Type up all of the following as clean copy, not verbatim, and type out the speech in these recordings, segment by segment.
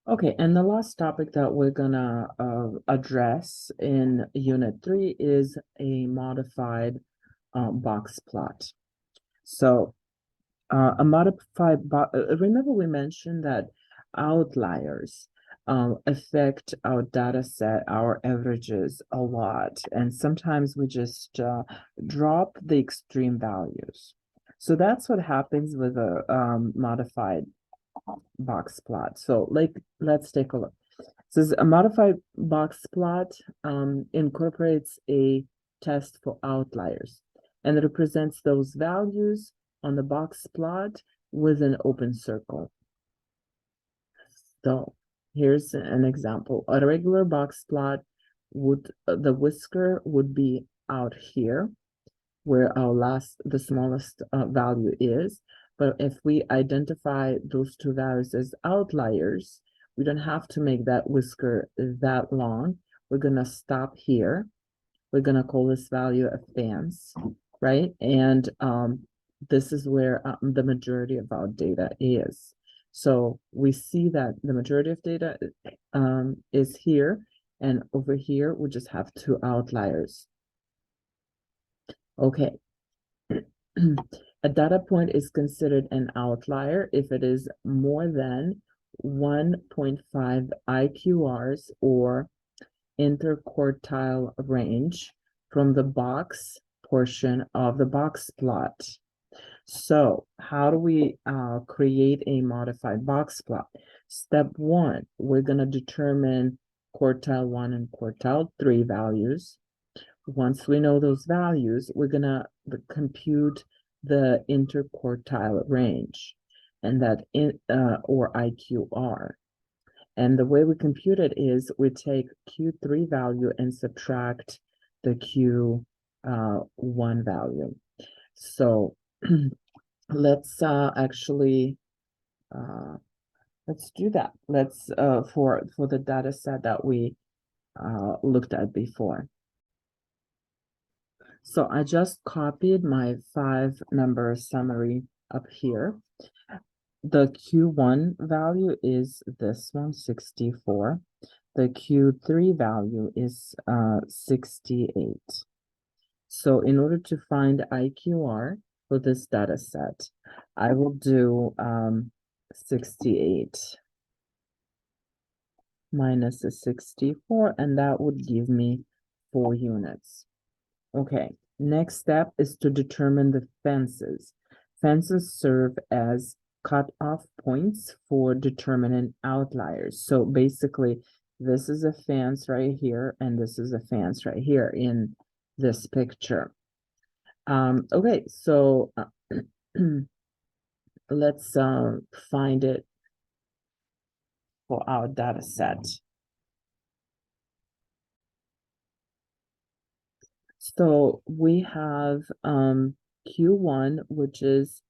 Okay, and the last topic that we're gonna address in Unit 3 is a modified box plot. So a modified box, remember we mentioned that outliers affect our data set, our averages a lot, and sometimes we just drop the extreme values. So that's what happens with a modified box plot. So let's take a look. Says a modified box plot incorporates a test for outliers, and it represents those values on the box plot with an open circle. So here's an example. A regular box plot would, the whisker would be out here where the smallest value is. But if we identify those two values as outliers, we don't have to make that whisker that long. We're gonna stop here. We're gonna call this value a fence, right? And this is where the majority of our data is. So we see that the majority of data is here, and over here we just have two outliers. Okay. A data point is considered an outlier if it is more than 1.5 IQRs or interquartile range from the box portion of the box plot. So how do we create a modified box plot? Step 1, we're going to determine quartile 1 and quartile 3 values. Once we know those values, we're going to compute the interquartile range, and that or IQR. And the way we compute it is we take Q3 value and subtract the Q1 value. So let's actually let's do that. Let's for the data set that we looked at before. So I just copied my 5-number summary up here. The Q1 value is this one, 64. The Q3 value is 68. So in order to find IQR for this data set, I will do 68 minus the 64, and that would give me 4 units. Okay, next step is to determine the fences. Fences serve as cutoff points for determining outliers. So basically, this is a fence right here, and this is a fence right here in this picture. Okay, so let's find it for our data set. So we have Q1, which is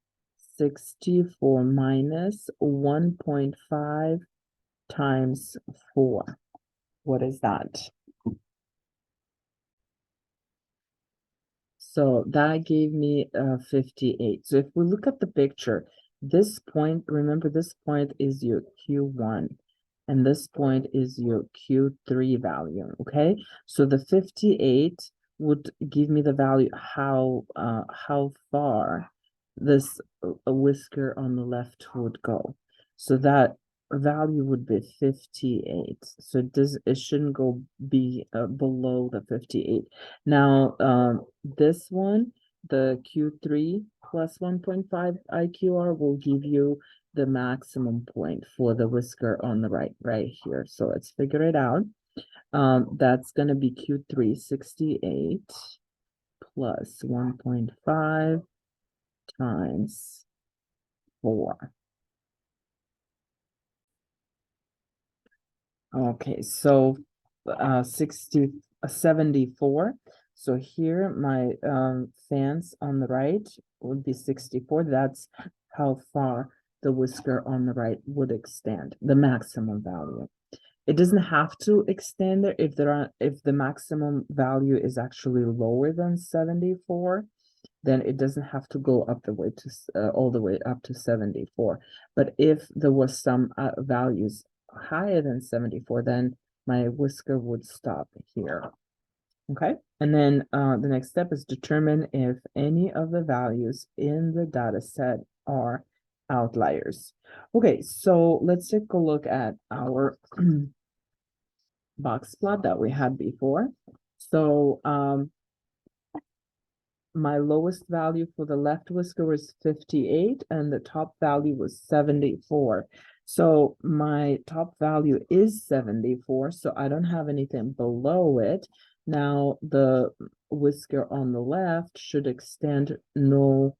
64 minus 1.5 times 4. What is that? So that gave me 58. So if we look at the picture, this point, remember this point is your Q1, and this point is your Q3 value, okay? So the 58 would give me the value how far this whisker on the left would go. So that value would be 58. So it shouldn't go be below the 58. Now this one, the Q3 plus 1.5 IQR will give you the maximum point for the whisker on the right here. So let's figure it out. That's going to be Q3 68 plus 1.5 times 4. Okay, so 74. So here my fence on the right would be 64. That's how far the whisker on the right would extend, the maximum value. It doesn't have to extend there if the maximum value is actually lower than 74, then it doesn't have to go up the way to all the way up to 74. But if there was some values higher than 74, then my whisker would stop here. Okay, and then the next step is determine if any of the values in the data set are outliers. Okay, so let's take a look at our box plot that we had before. So my lowest value for the left whisker was 58 and the top value was 74. So my top value is 74, so I don't have anything below it. Now the whisker on the left should extend no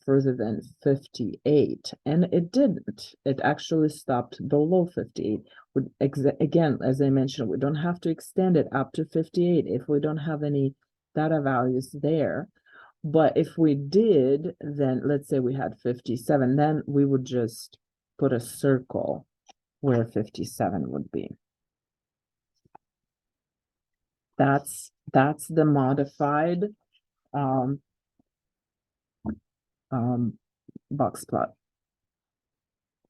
further than 58, and it didn't. It actually stopped below 58. Again, as I mentioned, we don't have to extend it up to 58 if we don't have any data values there. But if we did, then let's say we had 57, then we would just put a circle where 57 would be. That's the modified box plot.